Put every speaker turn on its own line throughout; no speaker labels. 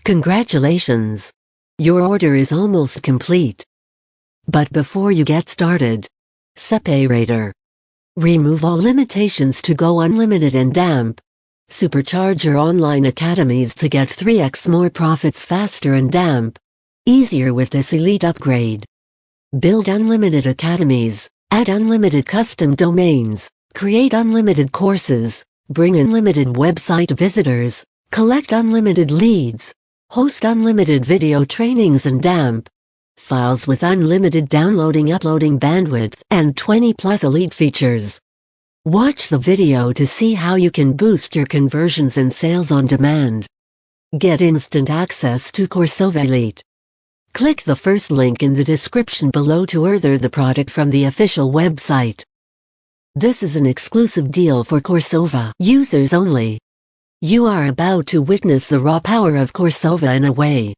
Congratulations! Your order is almost complete. But before you get started, separator. Remove all limitations to go unlimited and damp. Supercharge your online academies to get 3x more profits faster and damp. Easier with this elite upgrade. Build unlimited academies, add unlimited custom domains, create unlimited courses, bring unlimited website visitors, collect unlimited leads, host unlimited video trainings and damp. Files with unlimited downloading uploading bandwidth and 20+ elite features. Watch the video to see how you can boost your conversions and sales on demand. Get instant access to Coursova Elite. Click the first link in the description below to order the product from the official website. This is an exclusive deal for Coursova users only. You are about to witness the raw power of Coursova in a way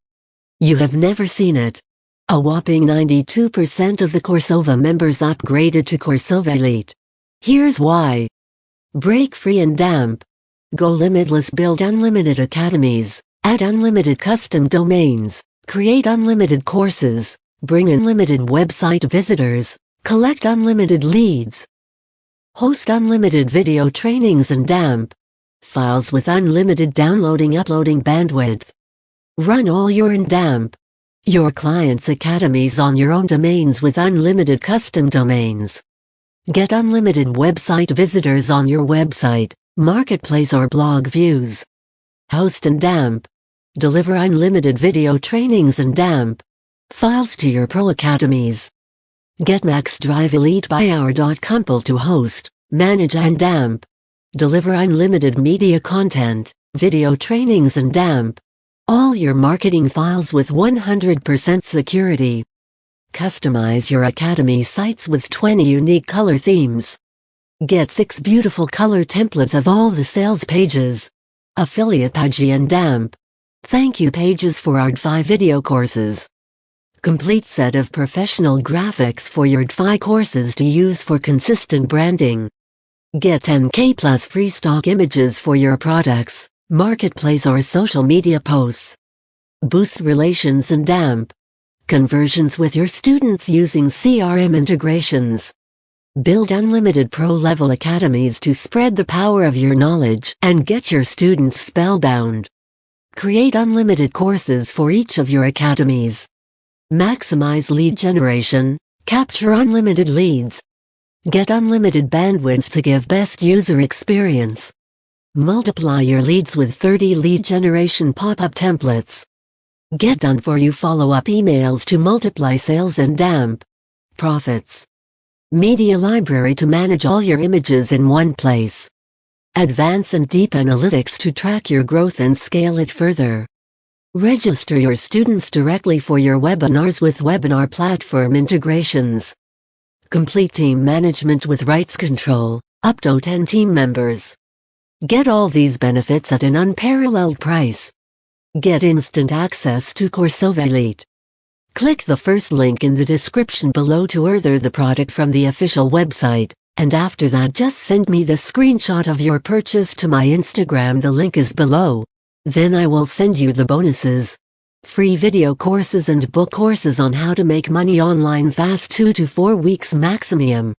you have never seen it. A whopping 92% of the Coursova members upgraded to Coursova Elite. Here's why. Break free and damp. Go limitless. Build unlimited academies, add unlimited custom domains, create unlimited courses, bring unlimited website visitors, collect unlimited leads, host unlimited video trainings and damp. Files with unlimited downloading uploading bandwidth. Run all your and damp your clients' academies on your own domains with unlimited custom domains. Get unlimited website visitors on your website, marketplace or blog views. Host and damp. Deliver unlimited video trainings and damp files to your pro academies. Get Max Drive Elite by Hour.com to host, manage and damp. Deliver unlimited media content, video trainings and damp all your marketing files with 100% security. Customize your academy sites with 20 unique color themes. Get 6 beautiful color templates of all the sales pages, affiliate page and damp thank you pages for our DFI video courses. Complete set of professional graphics for your DFI courses to use for consistent branding. Get 10K plus free stock images for your products, marketplace or social media posts. Boost relations and damp conversions with your students using CRM integrations. Build unlimited pro-level academies to spread the power of your knowledge and get your students spellbound. Create unlimited courses for each of your academies. Maximize lead generation, capture unlimited leads. Get unlimited bandwidth to give best user experience. Multiply your leads with 30 lead generation pop-up templates. Get done-for-you follow-up emails to multiply sales and damp profits. Media library to manage all your images in one place. Advanced and deep analytics to track your growth and scale it further. Register your students directly for your webinars with webinar platform integrations. Complete team management with rights control, up to 10 team members. Get all these benefits at an unparalleled price. Get instant access to Coursova Elite. Click the first link in the description below to order the product from the official website, and after that just send me the screenshot of your purchase to my Instagram. The link is below. Then I will send you the bonuses. Free video courses and book courses on how to make money online fast 2 to 4 weeks maximum.